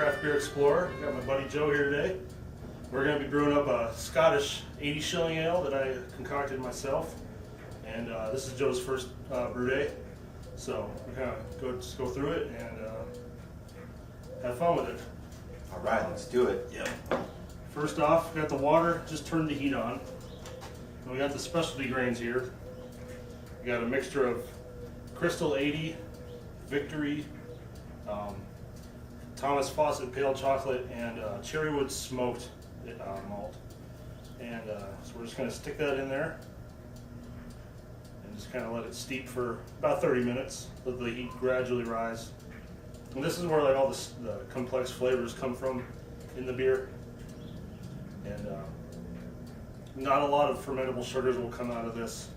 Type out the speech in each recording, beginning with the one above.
Craft Beer Explorer. Got my buddy Joe here today. We're going to be brewing up a Scottish 80 Shilling ale that I concocted myself. And this is Joe's first brew day. So we're going to just go through it and have fun with it. All right, let's do it. Yep. First off, we got the water, just turned the heat on. And we got the specialty grains here. We got a mixture of Crystal 80, Victory, Thomas Fawcett Pale Chocolate, and Cherrywood Smoked malt. And so we're just going to stick that in there and just kind of let it steep for about 30 minutes. Let the heat gradually rise. And this is where like all the complex flavors come from in the beer. And not a lot of fermentable sugars will come out of this.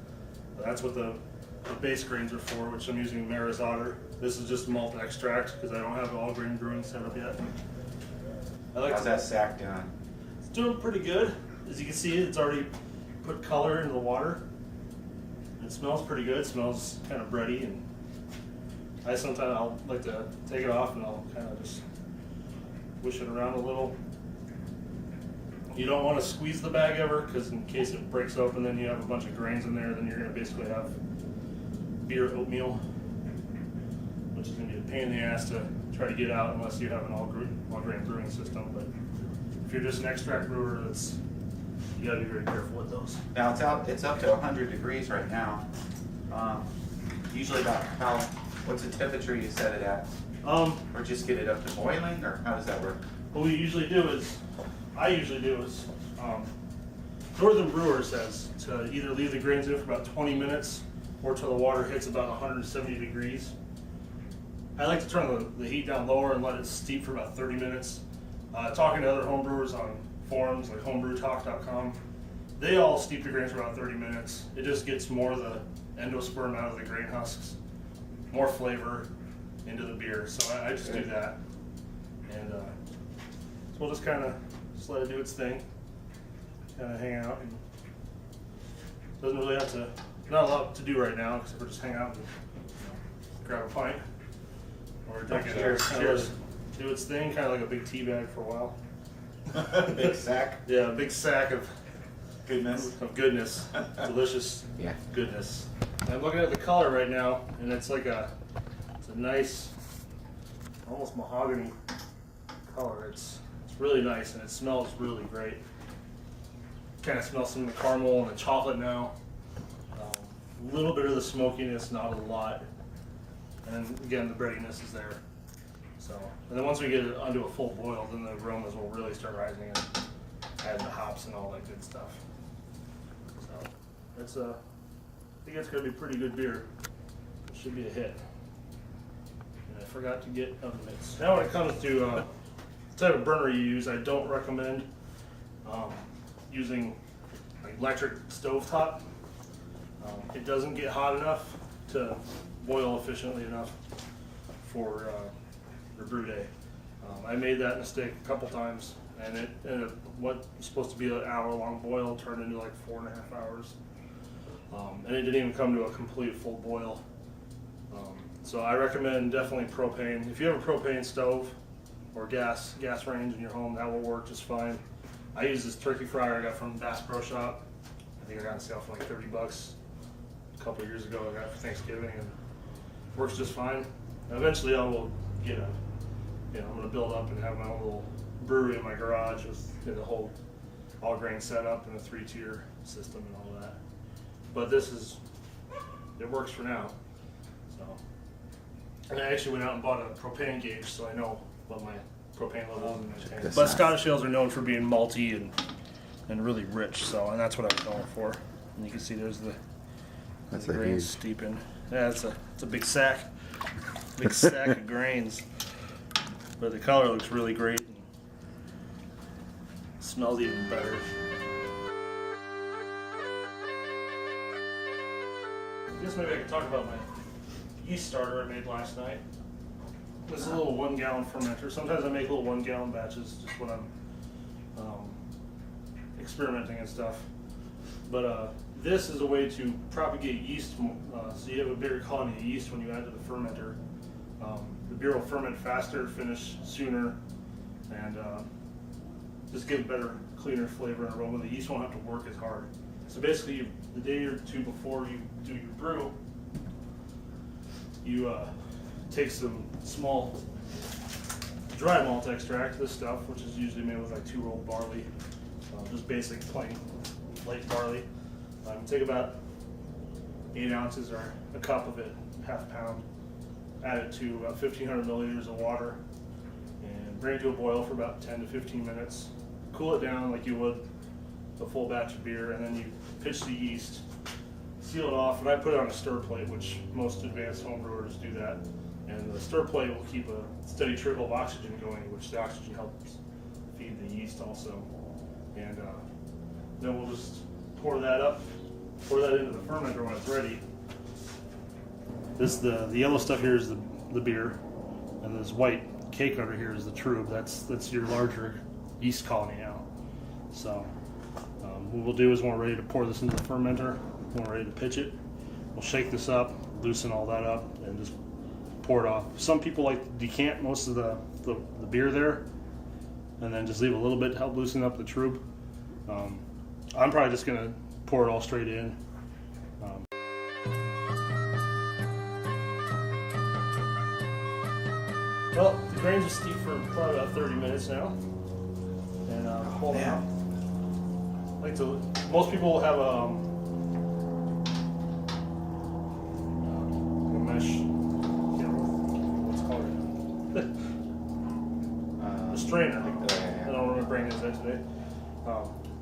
That's what the base grains are for, which I'm using Maris Otter. This is just malt extract because I don't have all grain brewing set up yet. How's that sack doing? It's doing pretty good. As you can see, it's already put color into the water. It smells pretty good. It smells kind of bready, and I'll like to take it off and I'll kind of just wish it around a little. You don't want to squeeze the bag ever, because in case it breaks open, then you have a bunch of grains in there, then you're going to basically have beer oatmeal, which is going to be a pain in the ass to try to get out unless you have an all grain brewing system. But if you're just an extract brewer, you got to be very careful with those. Now it's up to 100 degrees right now. Usually about what's the temperature you set it at? Or just get it up to boiling, or how does that work? What I usually do is, Northern Brewer says to either leave the grains in for about 20 minutes or till the water hits about 170 degrees. I like to turn the heat down lower and let it steep for about 30 minutes. Talking to other homebrewers on forums like homebrewtalk.com, they all steep the grains for about 30 minutes. It just gets more of the endosperm out of the grain husks, more flavor into the beer. So I just do that. And so we'll just kind of let it do its thing, kind of hang out, and doesn't really have to, not a lot to do right now except for just hang out and grab a pint or drink it. Cheers. Do its thing, kind of like a big tea bag for a while. Big sack. Yeah, a big sack of goodness. Delicious goodness. I'm looking at the color right now, and it's a nice, almost mahogany color. It's really nice, and it smells really great. Kind of smells some of the caramel and the chocolate now. A little bit of the smokiness, not a lot. And again, the breadiness is there. So, and then once we get it onto a full boil, then the aromas will really start rising and add the hops and all that good stuff. So, I think it's going to be pretty good beer. It should be a hit. And I forgot to get oven mitts. Now when it comes to the type of burner you use, I don't recommend using like electric stovetop. It doesn't get hot enough to boil efficiently enough for brew day. I made that mistake a couple times, and what was supposed to be an hour-long boil turned into like 4.5 hours, and it didn't even come to a complete full boil. So I recommend definitely propane. If you have a propane stove or gas range in your home, that will work just fine. I use this turkey fryer I got from Bass Pro Shop. I think I got on sale for like 30 bucks a couple of years ago. I got it for Thanksgiving, and it works just fine. Eventually I will get I'm gonna build up and have my own little brewery in my garage with the whole all grain setup and a 3-tier system and all that. But it works for now. So, and I actually went out and bought a propane gauge so I know what my propane level is in my tank. But Scottish ales are known for being malty and really rich, and that's what I was going for. And you can see there's the grains steeping. Yeah, it's a big sack. Big sack of grains. But the color looks really great and smells even better. I guess maybe I could talk about my yeast starter I made last night. This is a little 1-gallon fermenter. Sometimes I make little 1-gallon batches just when I'm experimenting and stuff. But this is a way to propagate yeast, so you have a bigger colony of yeast when you add to the fermenter. The beer will ferment faster, finish sooner, and just give a better, cleaner flavor and aroma. The yeast won't have to work as hard. So basically, the day or two before you do your brew, you take some small dry malt extract, this stuff, which is usually made with like 2 rolled barley, just basic plain light barley. Take about 8 ounces or a cup of it, half pound, add it to about 1,500 milliliters of water, and bring it to a boil for about 10 to 15 minutes. Cool it down like you would a full batch of beer, and then you pitch the yeast, seal it off, and I put it on a stir plate, which most advanced home brewers do that. And the stir plate will keep a steady trickle of oxygen going, which the oxygen helps feed the yeast also. And then we'll just pour that into the fermenter when it's ready. The yellow stuff here is the beer, and this white cake under here is the trub. That's your larger yeast colony now. So what we'll do is when we're ready to pour this into the fermenter, when we're ready to pitch it, we'll shake this up, loosen all that up, and just pour it off. Some people like to decant most of the beer there, and then just leave a little bit to help loosen up the trub. I'm probably just gonna pour it all straight in. Well, the grains are steeped for probably about 30 minutes now, and hold on. Most people will have a mesh, what's it called? A strainer. I don't remember bringing that today.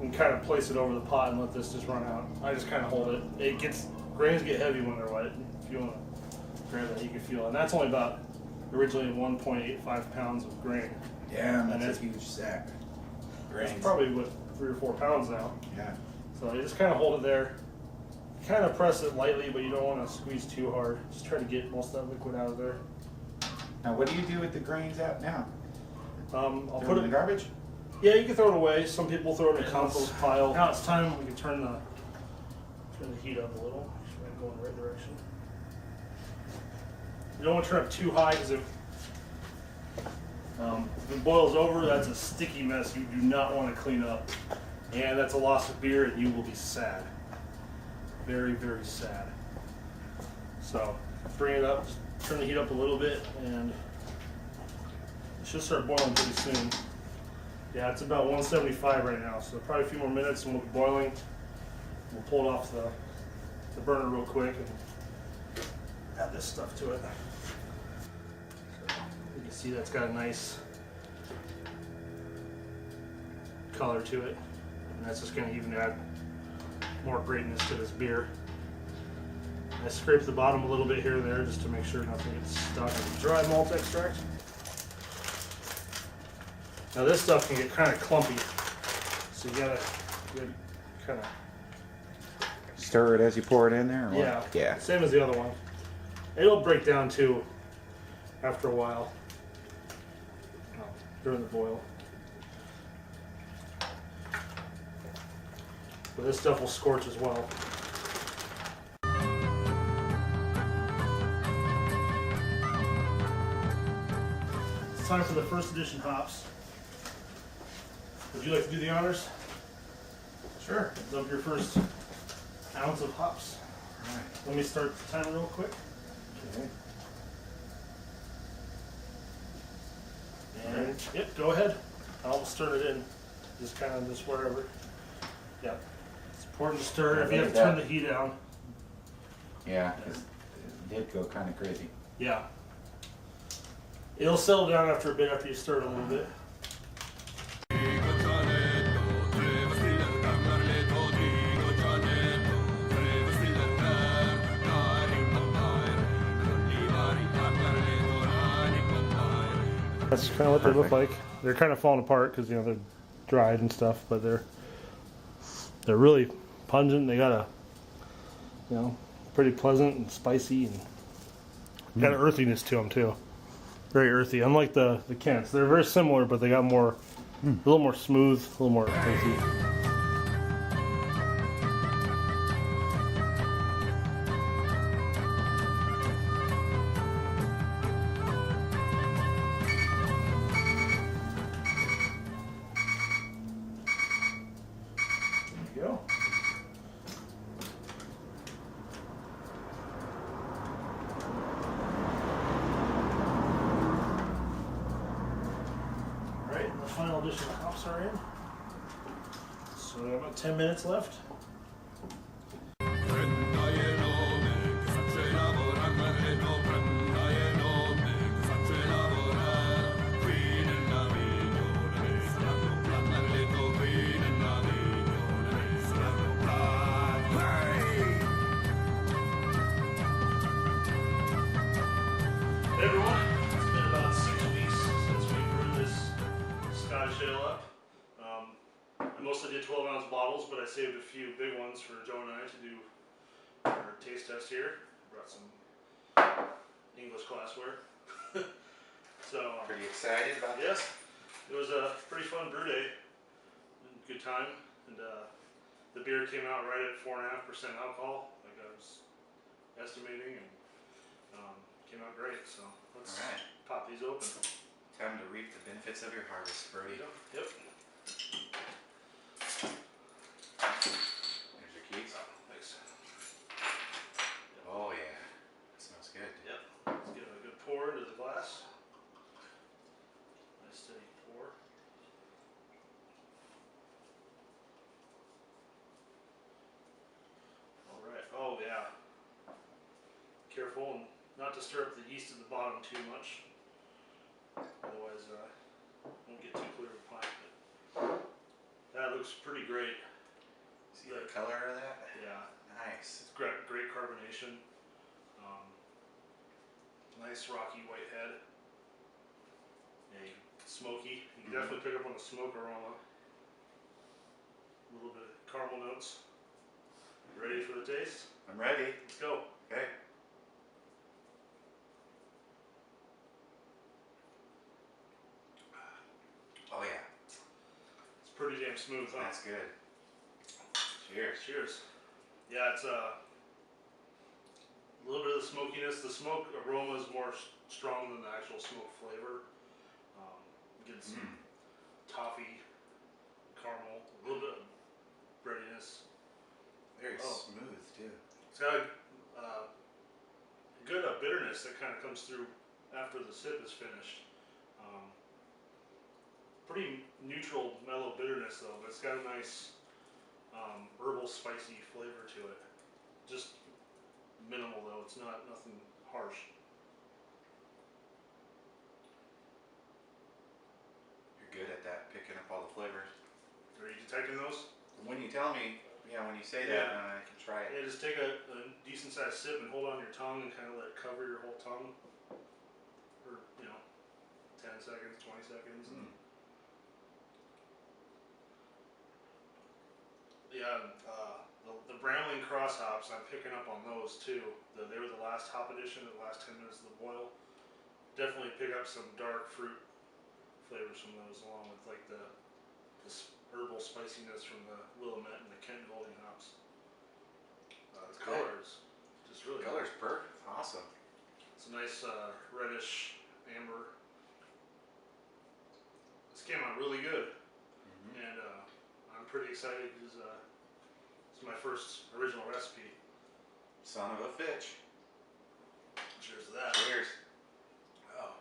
And kind of place it over the pot and let this just run out. I just kind of hold it. Grains get heavy when they're wet. If you want to grab that, you can feel it. And that's only about originally 1.85 pounds of grain. Yeah, that's a huge sack. It's probably what, 3 or 4 pounds now. Yeah. So you just kind of hold it there. Kind of press it lightly, but you don't want to squeeze too hard. Just try to get most of that liquid out of there. Now, what do you do with the grains out now? I'll put it in the garbage. Yeah, you can throw it away. Some people throw it in a compost pile. Now it's time we can turn the heat up a little. Try to go in the right direction. You don't want to turn up too high because if it boils over, that's a sticky mess you do not want to clean up. And that's a loss of beer, and you will be sad. Very, very sad. So bring it up, just turn the heat up a little bit, and it should start boiling pretty soon. Yeah, it's about 175 right now, so probably a few more minutes and we'll be boiling. We'll pull it off the burner real quick and add this stuff to it. So you can see that's got a nice color to it, and that's just going to even add more greatness to this beer. I scrape the bottom a little bit here and there just to make sure nothing gets stuck in the dry malt extract. Now this stuff can get kind of clumpy, so you gotta kind of stir it as you pour it in there? Or yeah, what? Yeah. Same as the other one. It'll break down too after a while during the boil. But this stuff will scorch as well. It's time for the first edition hops. Would you like to do the honors? Sure. Dump your first ounce of hops. All right. Let me start the timer real quick. Okay. And yep, go ahead. I'll stir it in. Just kind of just wherever. Yeah. It's important to stir. If you have to turn the heat down. Yeah, because it did go kind of crazy. Yeah. It'll settle down after a bit after you stir it a little bit. That's kind of what they look like. They're kind of falling apart because they're dried and stuff, but they're really pungent. They got a pretty pleasant and spicy and got an earthiness to them too. Very earthy. Unlike the Kents, they're very similar, but they got more, a little more smooth, a little more earthy. go. Alright, the final addition of hops are in. So we have about 10 minutes left. Hey everyone, it's been about 6 weeks since we brewed this Scottish Ale up. I mostly did 12-ounce bottles, but I saved a few big ones for Joe and I to do our taste test here. Brought some English glassware. So, Pretty excited about this? yes, it was a pretty fun brew day. Good time, and the beer came out right at 4.5% alcohol, like I was estimating, and came out great. So let's pop these open. Time to reap the benefits of your harvest, Brody. Yep. There's your keys. Thanks. Oh yeah, that smells good. Yep. Let's give it a good pour into the glass. Nice steady pour. All right. Oh yeah. Careful and not to stir up the yeast at the bottom too much. Otherwise, won't get too clear of a pint. But that looks pretty great. See the color of that? Yeah. Nice. It's great carbonation. Nice rocky white head. Smoky. You can definitely pick up on the smoke aroma. A little bit of caramel notes. You ready for the taste? I'm ready. Let's go. Okay. Oh yeah. It's pretty damn smooth, huh? That's good. Cheers. Cheers. Yeah, it's a little bit of the smokiness. The smoke aroma is more strong than the actual smoke flavor. Getting some toffee, caramel, a little bit of breadiness. Very smooth too. It's got a good bitterness that kind of comes through after the sip is finished. Pretty neutral, mellow bitterness though, but it's got a nice herbal, spicy flavor to it. Just minimal though. It's nothing harsh. You're good at that, picking up all the flavors. Are you detecting those? When you tell me, when you say that, I can try it. Yeah, just take a decent sized sip and hold on your tongue and kind of let it cover your whole tongue for 10 seconds, 20 seconds. Yeah, the Bramling cross hops, I'm picking up on those too. They were the last hop addition, the last 10 minutes of the boil. Definitely pick up some dark fruit flavors from those, along with like this herbal spiciness from the Willamette and the Kent Golding hops. The colors, just really. Color's perfect. Awesome. It's a nice reddish amber. This came out really good, and I'm pretty excited because it's my first original recipe. Son of a Fitch. Cheers to that. Cheers. Oh.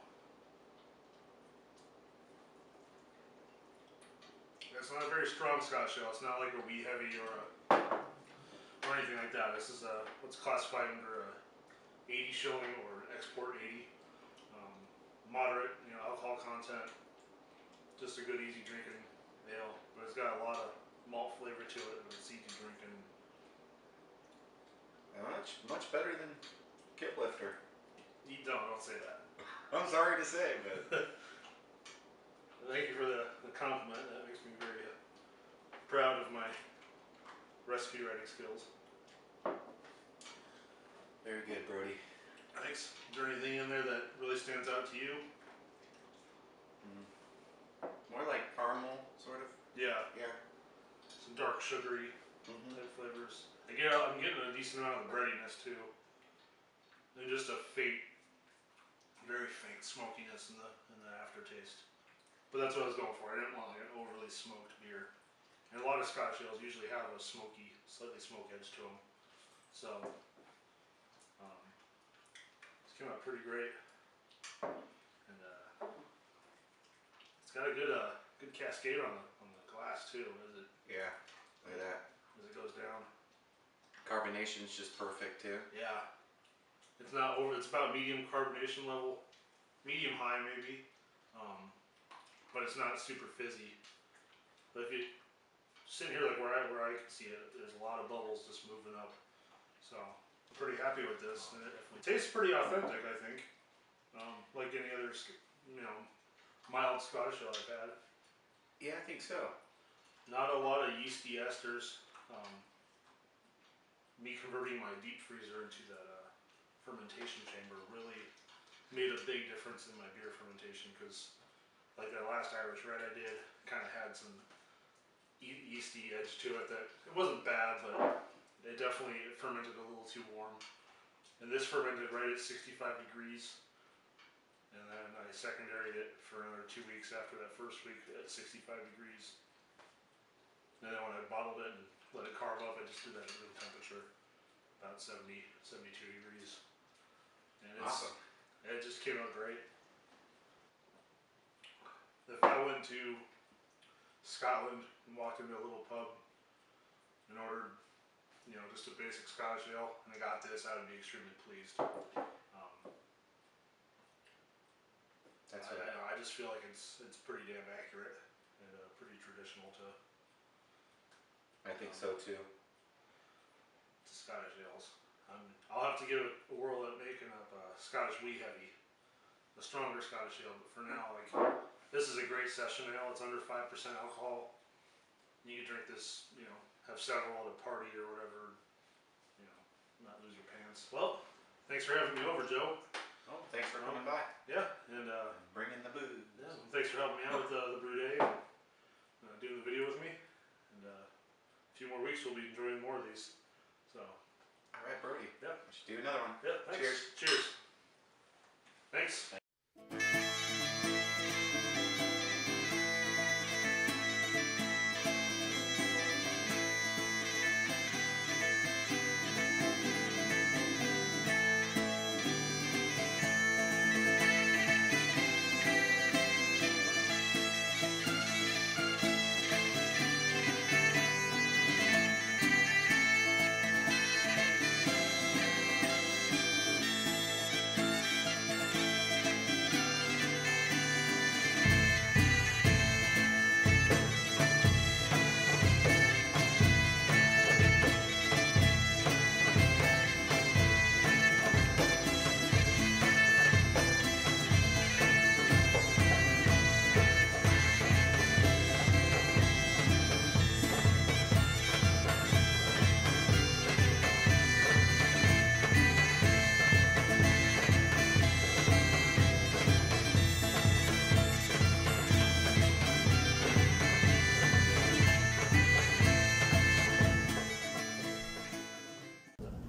It's not a very strong Scotch ale. It's not like a wee heavy or anything like that. This is what's classified under a 80 Shilling or export 80. Moderate, alcohol content. Just a good, easy drinking ale, but it's got a lot of malt flavor to it, but it's easy drinking. Much better than Kiplifter. You don't say that. I'm sorry to say, but Thank you for the compliment. That makes me very proud of my recipe writing skills. very good, Brody. Thanks. Is there anything in there that really stands out to you? More like caramel, sort of. Yeah. Yeah. Some dark sugary type flavors. I'm getting a decent amount of the breadiness too. And just a very faint smokiness in the aftertaste. But that's what I was going for. I didn't want like an overly smoked beer. And a lot of Scotch ales usually have a slightly smoke edge to them. So, it's came out pretty great. And it's got a good cascade on the glass too, Yeah, look at that. as it goes down. Carbonation's just perfect too. Yeah. It's not over, it's about medium carbonation level. Medium high maybe. But it's not super fizzy. But if you sit here like where I can see it, there's a lot of bubbles just moving up. So I'm pretty happy with this. And it tastes pretty authentic, I think. Like any other, mild Scottish ale I've had. Yeah, I think so. Not a lot of yeasty esters. Me converting my deep freezer into that fermentation chamber really made a big difference in my beer fermentation, because like that last Irish Red I did kind of had some yeasty edge to it that it wasn't bad, but it definitely fermented a little too warm. And this fermented right at 65 degrees. And then I secondaried it for another 2 weeks after that first week at 65 degrees. And then when I bottled it and let it carve up, I just did that at room temperature, about 72 degrees. And Awesome. it just came out great. If I went to Scotland and walked into a little pub and ordered, just a basic Scottish ale, and I got this, I would be extremely pleased. I just feel like it's pretty damn accurate and pretty traditional to I think so too. Scottish ales. I'll have to give it a whirl at making up Scottish Wee Heavy, a stronger Scottish ale. But for now, like, this is a great session ale. It's under 5% alcohol. You can drink this, have several at a party or whatever. Not lose your pants. Well, thanks for having me over, Joe. Oh, thanks for coming by. Yeah, and bringing the booze. yeah, thanks for helping me out with the Brew Day and doing the video with me. And a few more weeks we'll be enjoying more of these. So. All right, Brody. Yeah. We should do another one. Yeah. Thanks. Cheers. Cheers. Thanks.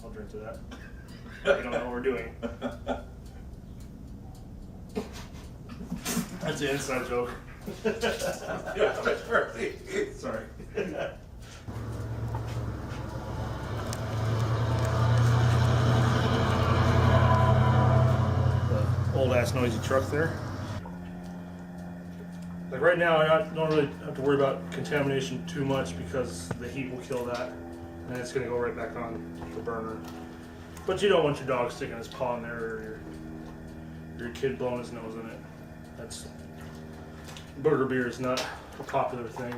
I'll drink to that. You don't know what we're doing. That's an inside joke. Sorry. Old ass noisy truck there. Like right now, I don't really have to worry about contamination too much because the heat will kill that, and it's gonna go right back on the burner. But you don't want your dog sticking his paw in there, or your kid blowing his nose in it. Burger beer is not a popular thing.